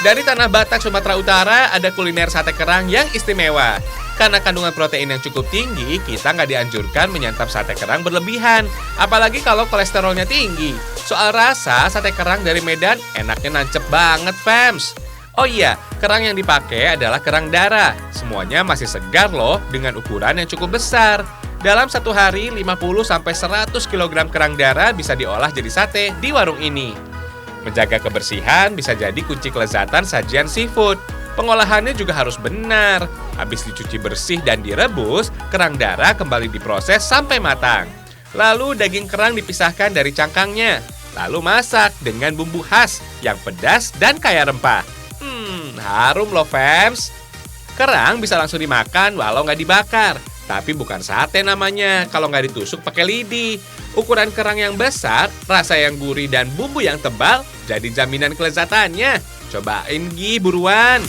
Dari tanah Batak, Sumatera Utara, ada kuliner sate kerang yang istimewa. Karena kandungan protein yang cukup tinggi, kita nggak dianjurkan menyantap sate kerang berlebihan. Apalagi kalau kolesterolnya tinggi. Soal rasa, sate kerang dari Medan enaknya nancep banget, fams. Oh iya, kerang yang dipakai adalah kerang darah. Semuanya masih segar loh, dengan ukuran yang cukup besar. Dalam satu hari, 50-100 kg kerang darah bisa diolah jadi sate di warung ini. Menjaga kebersihan bisa jadi kunci kelezatan sajian seafood. Pengolahannya juga harus benar. Habis dicuci bersih dan direbus, kerang darah kembali diproses sampai matang. Lalu daging kerang dipisahkan dari cangkangnya. Lalu masak dengan bumbu khas yang pedas dan kaya rempah. Harum loh, fams. Kerang bisa langsung dimakan walau nggak dibakar. Tapi bukan sate namanya kalau nggak ditusuk pakai lidi. Ukuran kerang yang besar, rasa yang gurih dan bumbu yang tebal jadi jaminan kelezatannya. Cobain Gi, buruan.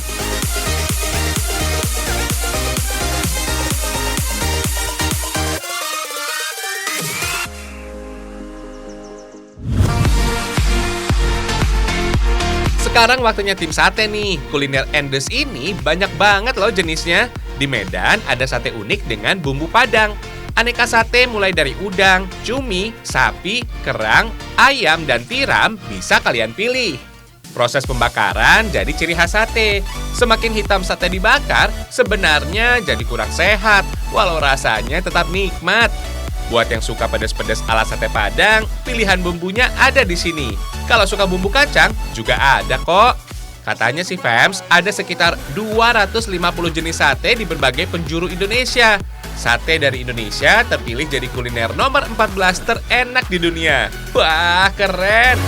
Sekarang waktunya tim sate nih. Kuliner Endes ini banyak banget loh jenisnya. Di Medan ada sate unik dengan bumbu Padang. Aneka sate mulai dari udang, cumi, sapi, kerang, ayam, dan tiram bisa kalian pilih. Proses pembakaran jadi ciri khas sate. Semakin hitam sate dibakar, sebenarnya jadi kurang sehat, walau rasanya tetap nikmat. Buat yang suka pedas-pedas ala sate Padang, pilihan bumbunya ada di sini. Kalau suka bumbu kacang, juga ada kok. Katanya sih, fams, ada sekitar 250 jenis sate di berbagai penjuru Indonesia. Sate dari Indonesia terpilih jadi kuliner nomor 14 terenak di dunia. Wah, keren!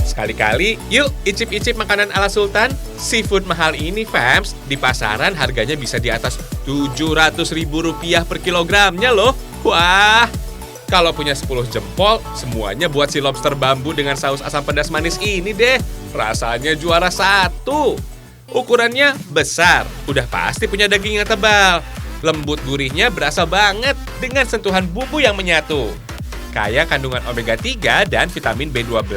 Sekali-kali, yuk icip-icip makanan ala Sultan. Seafood mahal ini, fams, di pasaran harganya bisa di atas Rp700.000 per kilogramnya loh. Wah, kalau punya 10 jempol, semuanya buat si lobster bambu dengan saus asam pedas manis ini deh. Rasanya juara satu. Ukurannya besar, udah pasti punya daging yang tebal. Lembut gurihnya berasa banget dengan sentuhan bumbu yang menyatu. Kaya kandungan omega 3 dan vitamin B12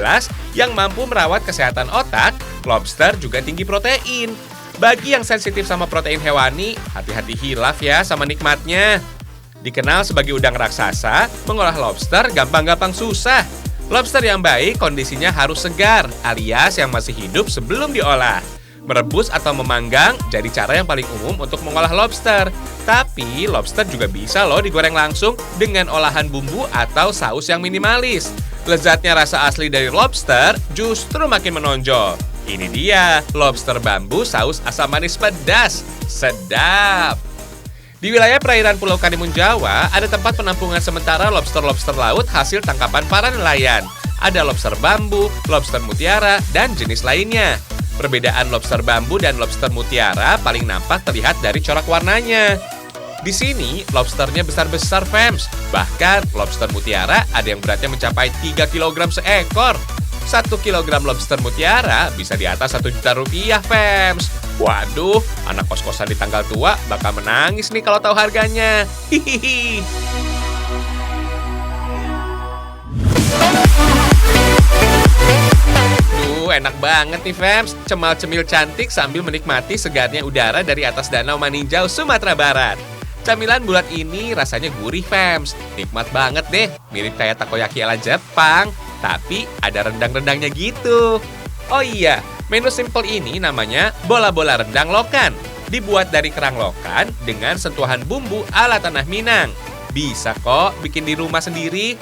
yang mampu merawat kesehatan otak, lobster juga tinggi protein. Bagi yang sensitif sama protein hewani, hati-hati hilaf ya sama nikmatnya. Dikenal sebagai udang raksasa, mengolah lobster gampang-gampang susah. Lobster yang baik kondisinya harus segar, alias yang masih hidup sebelum diolah. Merebus atau memanggang jadi cara yang paling umum untuk mengolah lobster. Tapi lobster juga bisa loh digoreng langsung dengan olahan bumbu atau saus yang minimalis. Lezatnya rasa asli dari lobster justru makin menonjol. Ini dia, lobster bambu saus asam manis pedas. Sedap! Di wilayah perairan Pulau Karimun Jawa, ada tempat penampungan sementara lobster-lobster laut hasil tangkapan para nelayan. Ada lobster bambu, lobster mutiara, dan jenis lainnya. Perbedaan lobster bambu dan lobster mutiara paling nampak terlihat dari corak warnanya. Di sini, lobsternya besar-besar, fams. Bahkan, lobster mutiara ada yang beratnya mencapai 3 kg seekor. 1 kg lobster mutiara bisa di atas Rp1 juta, fams. Waduh, anak kos-kosan di tanggal tua bakal menangis nih kalau tahu harganya. Hihihi. Enak banget nih, fams. Cemal-cemil cantik sambil menikmati segarnya udara dari atas Danau Maninjau, Sumatera Barat. Camilan bulat ini rasanya gurih, fams. Nikmat banget deh, mirip kayak takoyaki ala Jepang. Tapi ada rendang-rendangnya gitu. Oh iya, menu simple ini namanya bola-bola rendang lokan. Dibuat dari kerang lokan dengan sentuhan bumbu ala tanah Minang. Bisa kok bikin di rumah sendiri.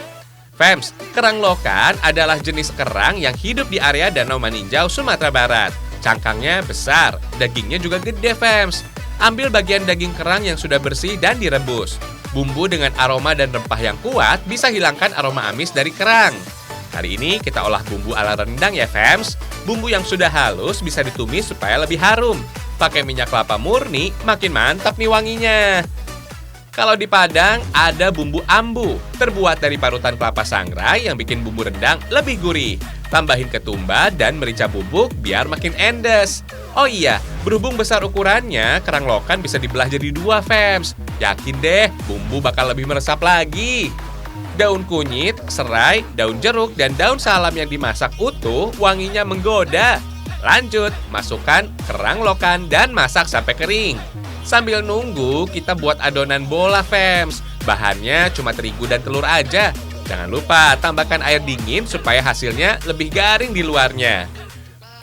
Fams, kerang lokan adalah jenis kerang yang hidup di area Danau Maninjau, Sumatera Barat. Cangkangnya besar, dagingnya juga gede, fams. Ambil bagian daging kerang yang sudah bersih dan direbus. Bumbu dengan aroma dan rempah yang kuat bisa hilangkan aroma amis dari kerang. Kali ini kita olah bumbu ala rendang ya, fams. Bumbu yang sudah halus bisa ditumis supaya lebih harum. Pakai minyak kelapa murni, makin mantap nih wanginya. Kalau di Padang, ada bumbu ambu, terbuat dari parutan kelapa sangrai yang bikin bumbu rendang lebih gurih. Tambahin ketumbar dan merica bubuk biar makin endes. Oh iya, berhubung besar ukurannya, kerang lokan bisa dibelah jadi 2, fams. Yakin deh, bumbu bakal lebih meresap lagi. Daun kunyit, serai, daun jeruk, dan daun salam yang dimasak utuh wanginya menggoda. Lanjut, masukkan kerang lokan dan masak sampai kering. Sambil nunggu, kita buat adonan bola, fams. Bahannya cuma terigu dan telur aja. Jangan lupa tambahkan air dingin supaya hasilnya lebih garing di luarnya.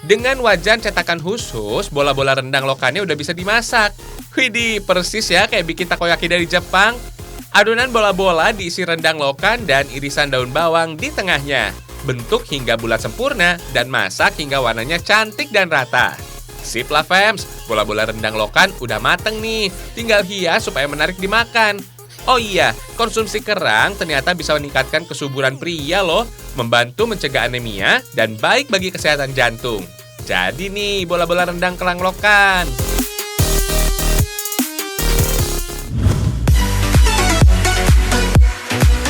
Dengan wajan cetakan khusus, bola-bola rendang lokannya udah bisa dimasak. Widih, persis ya kayak bikin takoyaki dari Jepang. Adonan bola-bola diisi rendang lokan dan irisan daun bawang di tengahnya. Bentuk hingga bulat sempurna dan masak hingga warnanya cantik dan rata. Sip lah, fams, bola-bola rendang lokan udah mateng nih. Tinggal hias supaya menarik dimakan. Oh iya, konsumsi kerang ternyata bisa meningkatkan kesuburan pria loh, membantu mencegah anemia dan baik bagi kesehatan jantung. Jadi nih, bola-bola rendang kerang lokan.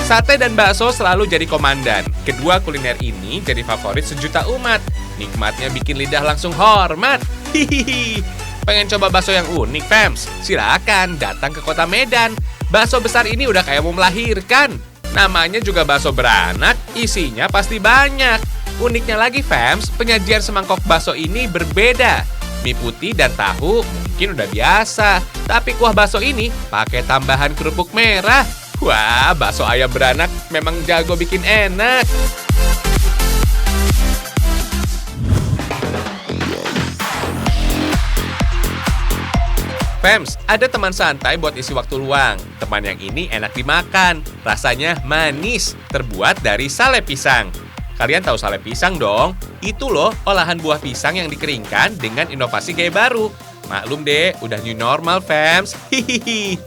Sate dan bakso selalu jadi komandan. Kedua kuliner ini jadi favorit sejuta umat. Nikmatnya bikin lidah langsung hormat. Hihihi. Pengen coba bakso yang unik, fams? Silakan datang ke kota Medan. Bakso besar ini udah kayak mau melahirkan. Namanya juga bakso beranak, isinya pasti banyak. Uniknya lagi, fams, penyajian semangkok bakso ini berbeda. Mie putih dan tahu mungkin udah biasa, tapi kuah bakso ini pakai tambahan kerupuk merah. Wah, bakso ayam beranak memang jago bikin enak. Fams, ada teman santai buat isi waktu luang. Teman yang ini enak dimakan, rasanya manis, terbuat dari sale pisang. Kalian tahu sale pisang dong? Itu loh olahan buah pisang yang dikeringkan dengan inovasi gaya baru. Maklum deh, udah new normal, fams. Hihihi.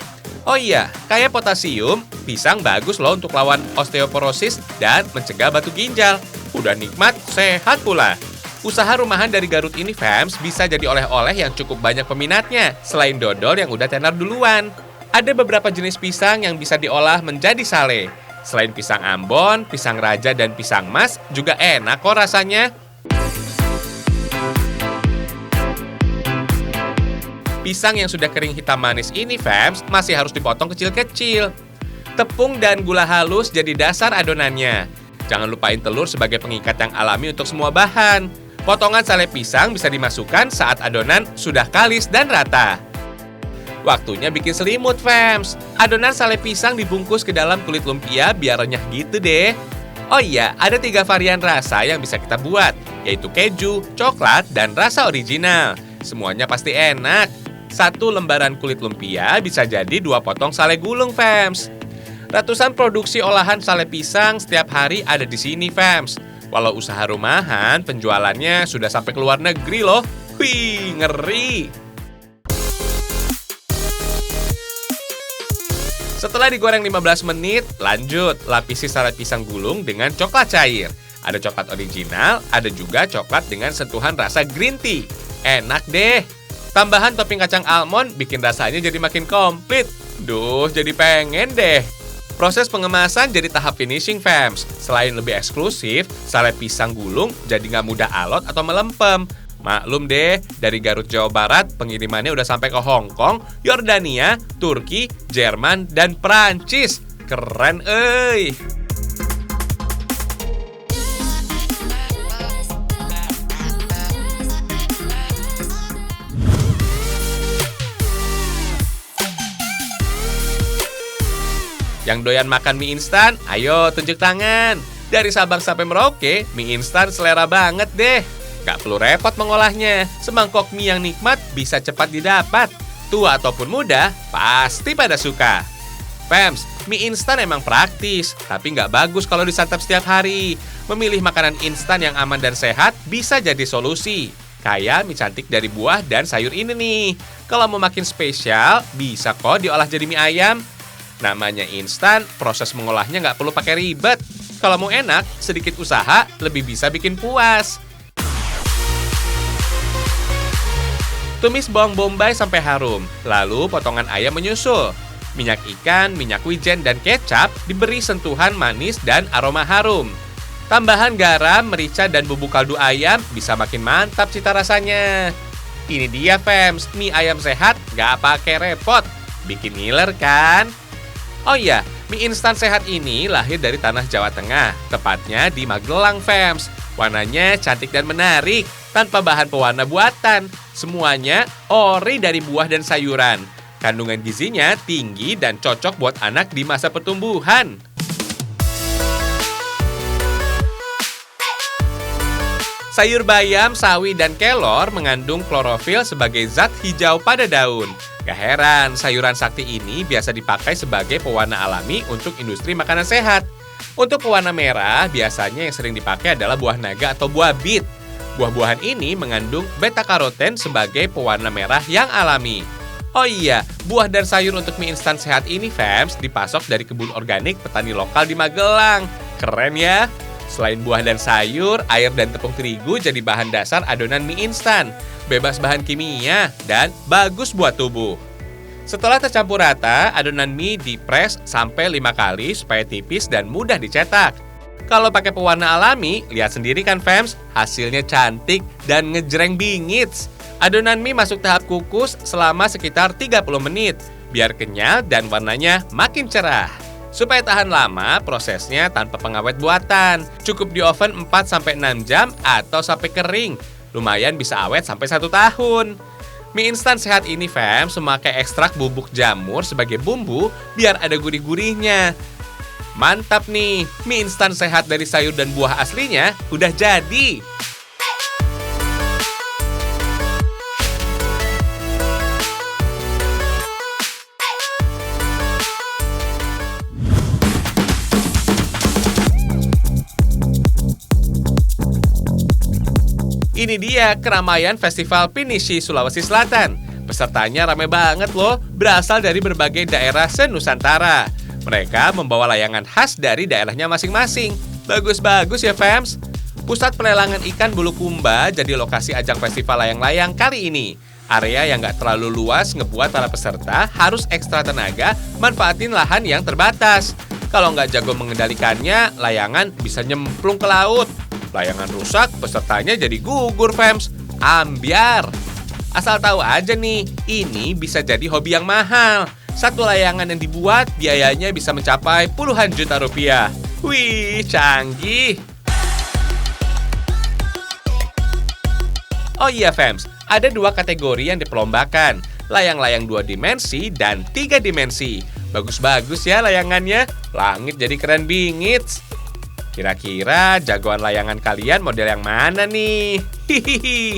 Oh iya, kayak potasium, pisang bagus loh untuk lawan osteoporosis dan mencegah batu ginjal. Udah nikmat, sehat pula. Usaha rumahan dari Garut ini, fams, bisa jadi oleh-oleh yang cukup banyak peminatnya, selain dodol yang udah tenar duluan. Ada beberapa jenis pisang yang bisa diolah menjadi sale. Selain pisang Ambon, pisang Raja, dan pisang Mas, juga enak kok rasanya. Pisang yang sudah kering hitam manis ini, fams, masih harus dipotong kecil-kecil. Tepung dan gula halus jadi dasar adonannya. Jangan lupain telur sebagai pengikat yang alami untuk semua bahan. Potongan sale pisang bisa dimasukkan saat adonan sudah kalis dan rata. Waktunya bikin selimut, fams. Adonan sale pisang dibungkus ke dalam kulit lumpia biar renyah gitu deh. Oh iya, ada 3 varian rasa yang bisa kita buat, yaitu keju, coklat, dan rasa original. Semuanya pasti enak. 1 lembaran kulit lumpia bisa jadi 2 potong sale gulung, fams. Ratusan produksi olahan sale pisang setiap hari ada di sini, fams. Walau usaha rumahan, penjualannya sudah sampai ke luar negeri loh. Wih, ngeri. Setelah digoreng 15 menit, lanjut lapisi sale pisang gulung dengan coklat cair. Ada coklat original, ada juga coklat dengan sentuhan rasa green tea. Enak deh. Tambahan topping kacang almond bikin rasanya jadi makin komplit. Duh, jadi pengen deh. Proses pengemasan jadi tahap finishing, fams. Selain lebih eksklusif, sale pisang gulung jadi nggak mudah alot atau melempem. Maklum deh, dari Garut, Jawa Barat, pengirimannya udah sampai ke Hong Kong, Yordania, Turki, Jerman, dan Prancis. Keren, euy! Yang doyan makan mie instan, ayo tunjuk tangan. Dari Sabang sampai Merauke, mie instan selera banget deh. Gak perlu repot mengolahnya. Semangkok mie yang nikmat bisa cepat didapat. Tua ataupun muda, pasti pada suka. Fams, mie instan emang praktis, tapi nggak bagus kalau disantap setiap hari. Memilih makanan instan yang aman dan sehat bisa jadi solusi. Kayak mie cantik dari buah dan sayur ini nih. Kalau mau makin spesial, bisa kok diolah jadi mie ayam. Namanya instan, proses mengolahnya nggak perlu pakai ribet. Kalau mau enak, sedikit usaha lebih bisa bikin puas. Tumis bawang bombay sampai harum, lalu potongan ayam menyusul. Minyak ikan, minyak wijen, dan kecap diberi sentuhan manis dan aroma harum. Tambahan garam, merica, dan bubuk kaldu ayam bisa makin mantap cita rasanya. Ini dia, fams, mie ayam sehat nggak pakai repot. Bikin ngiler kan? Oh iya, Mie instan sehat ini lahir dari tanah Jawa Tengah, tepatnya di Magelang, fams. Warnanya cantik dan menarik, tanpa bahan pewarna buatan. Semuanya ori dari buah dan sayuran. Kandungan gizinya tinggi dan cocok buat anak di masa pertumbuhan. Sayur bayam, sawi, dan kelor mengandung klorofil sebagai zat hijau pada daun. Gak heran, sayuran sakti ini biasa dipakai sebagai pewarna alami untuk industri makanan sehat. Untuk pewarna merah, biasanya yang sering dipakai adalah buah naga atau buah bit. Buah-buahan ini mengandung beta-karoten sebagai pewarna merah yang alami. Oh iya, buah dan sayur untuk mie instan sehat ini, fams, dipasok dari kebun organik petani lokal di Magelang. Keren ya! Selain buah dan sayur, air dan tepung terigu jadi bahan dasar adonan mie instan. Bebas bahan kimia dan bagus buat tubuh. Setelah tercampur rata, adonan mie dipres sampai 5 kali supaya tipis dan mudah dicetak. Kalau pakai pewarna alami, lihat sendiri kan fams, hasilnya cantik dan ngejreng bingits. Adonan mie masuk tahap kukus selama sekitar 30 menit, biar kenyal dan warnanya makin cerah. Supaya tahan lama, prosesnya tanpa pengawet buatan. Cukup di oven 4-6 jam atau sampai kering. Lumayan bisa awet sampai 1 tahun. Mie instan sehat ini, fams, memakai ekstrak bubuk jamur sebagai bumbu biar ada gurih-gurihnya. Mantap nih, mie instan sehat dari sayur dan buah aslinya udah jadi. Ini dia keramaian Festival Pinisi Sulawesi Selatan. Pesertanya ramai banget loh, berasal dari berbagai daerah se-Nusantara. Mereka membawa layangan khas dari daerahnya masing-masing. Bagus-bagus ya, fams. Pusat pelelangan ikan Bulukumba jadi lokasi ajang festival layang-layang kali ini. Area yang gak terlalu luas ngebuat para peserta harus ekstra tenaga manfaatin lahan yang terbatas. Kalau nggak jago mengendalikannya, layangan bisa nyemplung ke laut. Layangan rusak, pesertanya jadi gugur, fams. Ambyar. Asal tahu aja nih, ini bisa jadi hobi yang mahal. Satu layangan yang dibuat, biayanya bisa mencapai puluhan juta rupiah. Wih, canggih. Oh iya, fams, ada 2 kategori yang diperlombakan. Layang-layang 2 dimensi dan 3 dimensi. Bagus-bagus ya layangannya. Langit jadi keren bingits. Kira-kira jagoan layangan kalian model yang mana nih? Hihihi.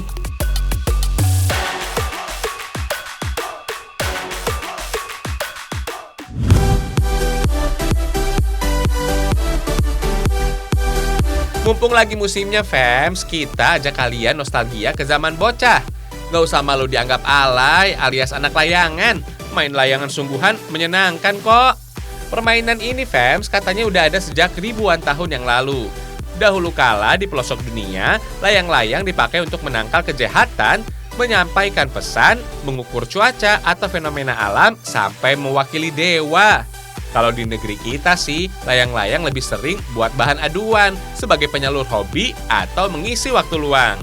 Mumpung lagi musimnya, fams, kita ajak kalian nostalgia ke zaman bocah. Gak usah malu dianggap alay alias anak layangan. Main layangan sungguhan menyenangkan kok. Permainan ini, fams, katanya udah ada sejak ribuan tahun yang lalu. Dahulu kala di pelosok dunia, layang-layang dipakai untuk menangkal kejahatan, menyampaikan pesan, mengukur cuaca atau fenomena alam, sampai mewakili dewa. Kalau di negeri kita sih, layang-layang lebih sering buat bahan aduan sebagai penyalur hobi atau mengisi waktu luang.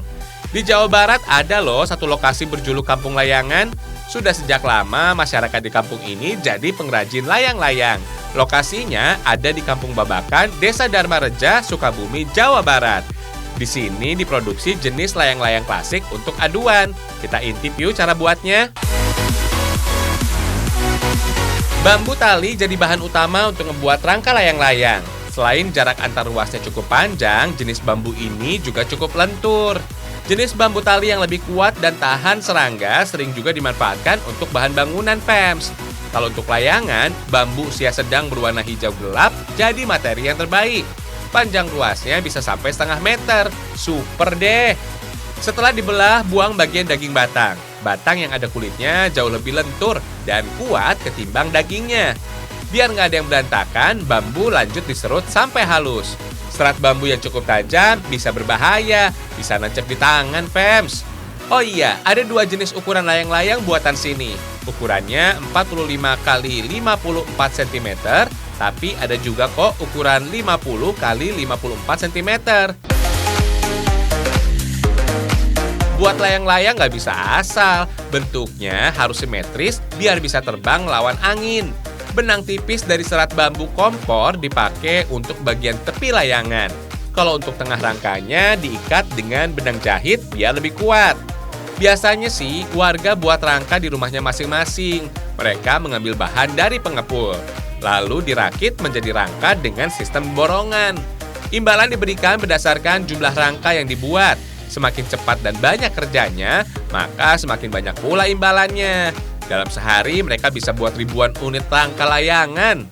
Di Jawa Barat ada loh satu lokasi berjuluk Kampung Layangan. Sudah sejak lama masyarakat di kampung ini jadi pengrajin layang-layang. Lokasinya ada di Kampung Babakan, Desa Dharma Reja, Sukabumi, Jawa Barat. Di sini diproduksi jenis layang-layang klasik untuk aduan. Kita intip yuk cara buatnya. Bambu tali jadi bahan utama untuk membuat rangka layang-layang. Selain jarak antar ruasnya cukup panjang, jenis bambu ini juga cukup lentur. Jenis bambu tali yang lebih kuat dan tahan serangga sering juga dimanfaatkan untuk bahan bangunan, fams. Kalau untuk layangan, bambu usia sedang berwarna hijau gelap jadi materi yang terbaik. Panjang ruasnya bisa sampai setengah meter. Super deh! Setelah dibelah, buang bagian daging batang. Batang yang ada kulitnya jauh lebih lentur dan kuat ketimbang dagingnya. Biar nggak ada yang berantakan, bambu lanjut diserut sampai halus. Serat bambu yang cukup tajam bisa berbahaya, bisa nancep di tangan, fams. Oh iya, ada 2 jenis ukuran layang-layang buatan sini. Ukurannya 45 x 54 cm, tapi ada juga kok ukuran 50 x 54 cm. Buat layang-layang nggak bisa asal, bentuknya harus simetris biar bisa terbang lawan angin. Benang tipis dari serat bambu kompor dipakai untuk bagian tepi layangan. Kalau untuk tengah rangkanya diikat dengan benang jahit biar lebih kuat. Biasanya sih warga buat rangka di rumahnya masing-masing. Mereka mengambil bahan dari pengepul, lalu dirakit menjadi rangka dengan sistem borongan. Imbalan diberikan berdasarkan jumlah rangka yang dibuat. Semakin cepat dan banyak kerjanya, maka semakin banyak pula imbalannya. Dalam sehari mereka bisa buat ribuan unit rangka layangan.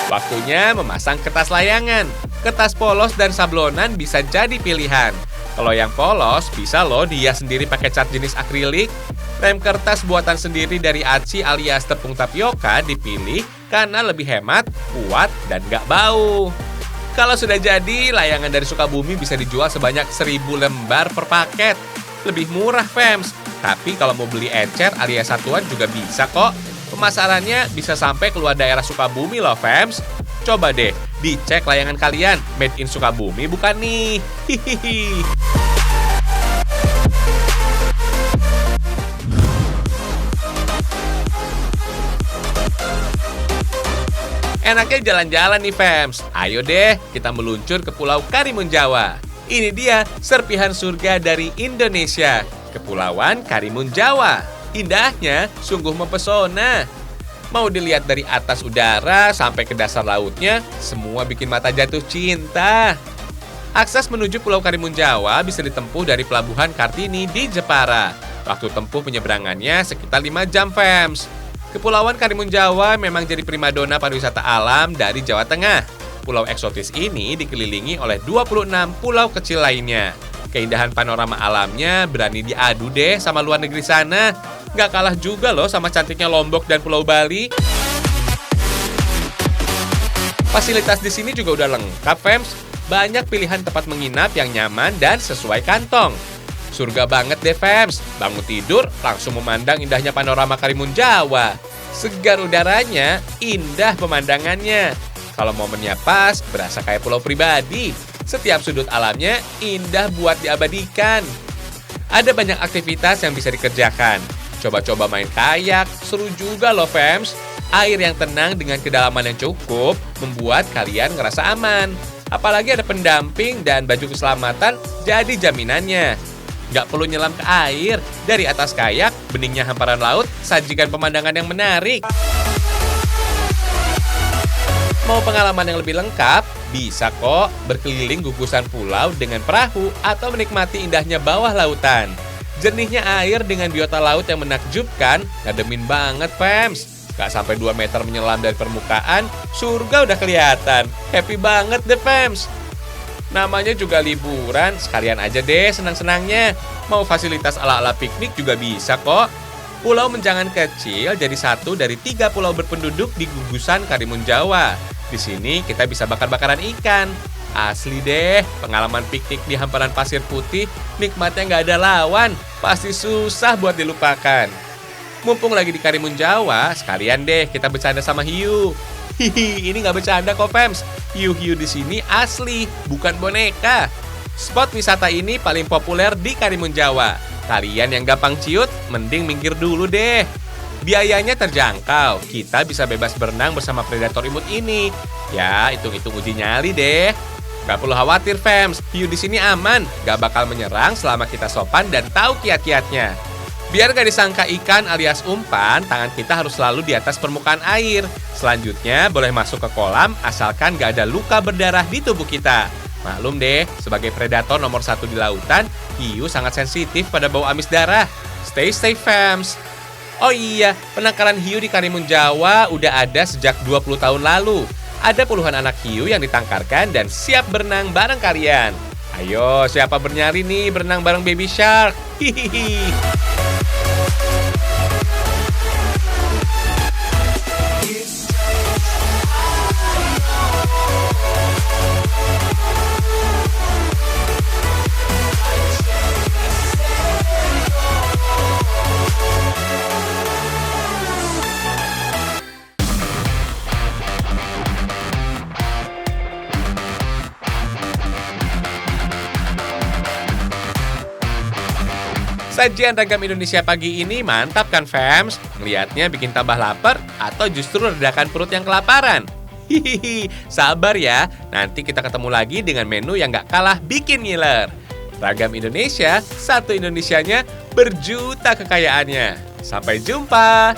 Waktunya memasang kertas layangan. Kertas polos dan sablonan bisa jadi pilihan. Kalau yang polos bisa loh dihias sendiri pakai cat jenis akrilik. Rem kertas buatan sendiri dari aci alias tepung tapioka dipilih karena lebih hemat, kuat, dan gak bau. Kalau sudah jadi, layangan dari Sukabumi bisa dijual sebanyak 1.000 lembar per paket. Lebih murah, Fems. Tapi kalau mau beli ecer alias satuan juga bisa kok. Pemasarannya bisa sampai keluar daerah Sukabumi loh, Fems. Coba deh, dicek layangan kalian. Made in Sukabumi bukan nih? Hihihi. Enaknya jalan-jalan nih, Fems. Ayo deh, kita meluncur ke Pulau Karimun Jawa. Ini dia serpihan surga dari Indonesia, Kepulauan Karimun Jawa. Indahnya sungguh mempesona. Mau dilihat dari atas udara sampai ke dasar lautnya, semua bikin mata jatuh cinta. Akses menuju Pulau Karimun Jawa bisa ditempuh dari Pelabuhan Kartini di Jepara. Waktu tempuh penyeberangannya sekitar 5 jam, Fems. Kepulauan Karimun Jawa memang jadi primadona pariwisata alam dari Jawa Tengah. Pulau eksotis ini dikelilingi oleh 26 pulau kecil lainnya. Keindahan panorama alamnya berani diadu deh sama luar negeri sana. Nggak kalah juga loh sama cantiknya Lombok dan Pulau Bali. Fasilitas di sini juga udah lengkap, Fems. Banyak pilihan tempat menginap yang nyaman dan sesuai kantong. Surga banget deh, Fems. Bangun tidur, langsung memandang indahnya panorama Karimun Jawa. Segar udaranya, indah pemandangannya. Kalau momennya pas, berasa kayak pulau pribadi. Setiap sudut alamnya indah buat diabadikan. Ada banyak aktivitas yang bisa dikerjakan. Coba-coba main kayak, seru juga loh, Fems. Air yang tenang dengan kedalaman yang cukup membuat kalian ngerasa aman. Apalagi ada pendamping dan baju keselamatan jadi jaminannya. Nggak perlu nyelam ke air. Dari atas kayak, beningnya hamparan laut, sajikan pemandangan yang menarik. Mau pengalaman yang lebih lengkap? Bisa kok berkeliling gugusan pulau dengan perahu atau menikmati indahnya bawah lautan. Jernihnya air dengan biota laut yang menakjubkan, ngademin banget, Fems. Gak sampai 2 meter menyelam dari permukaan, surga udah kelihatan. Happy banget deh, Fems. Namanya juga liburan, sekalian aja deh senang-senangnya. Mau fasilitas ala-ala piknik juga bisa kok. Pulau Menjangan kecil jadi satu dari 3 pulau berpenduduk di gugusan Karimun Jawa. Di sini kita bisa bakar-bakaran ikan. Asli deh, pengalaman piknik di hamparan pasir putih, nikmatnya nggak ada lawan. Pasti susah buat dilupakan. Mumpung lagi di Karimun Jawa, sekalian deh kita bercanda sama hiu. Hihi, ini nggak bercanda kok, Fems. Hiu-hiu di sini asli, bukan boneka. Spot wisata ini paling populer di Karimun Jawa. Kalian yang gampang ciut, mending minggir dulu deh. Biayanya terjangkau, kita bisa bebas berenang bersama predator imut ini. Ya, hitung-hitung uji nyali deh. Gak perlu khawatir, Fems. Hiu di sini aman, gak bakal menyerang selama kita sopan dan tahu kiat-kiatnya. Biar gak disangka ikan alias umpan, tangan kita harus selalu di atas permukaan air. Selanjutnya, boleh masuk ke kolam asalkan gak ada luka berdarah di tubuh kita. Maklum deh, sebagai predator nomor 1 di lautan, hiu sangat sensitif pada bau amis darah. Stay safe, Fems. Oh iya, penangkaran hiu di Karimun Jawa udah ada sejak 20 tahun lalu. Ada puluhan anak hiu yang ditangkarkan dan siap berenang bareng kalian. Ayo, siapa bernyali nih berenang bareng Baby Shark? Hihihi. Sajian Ragam Indonesia pagi ini mantap kan, fams? Ngeliatnya bikin tambah lapar atau justru redakan perut yang kelaparan? Hihihi, sabar ya. Nanti kita ketemu lagi dengan menu yang gak kalah bikin ngiler. Ragam Indonesia, satu Indonesianya, berjuta kekayaannya. Sampai jumpa!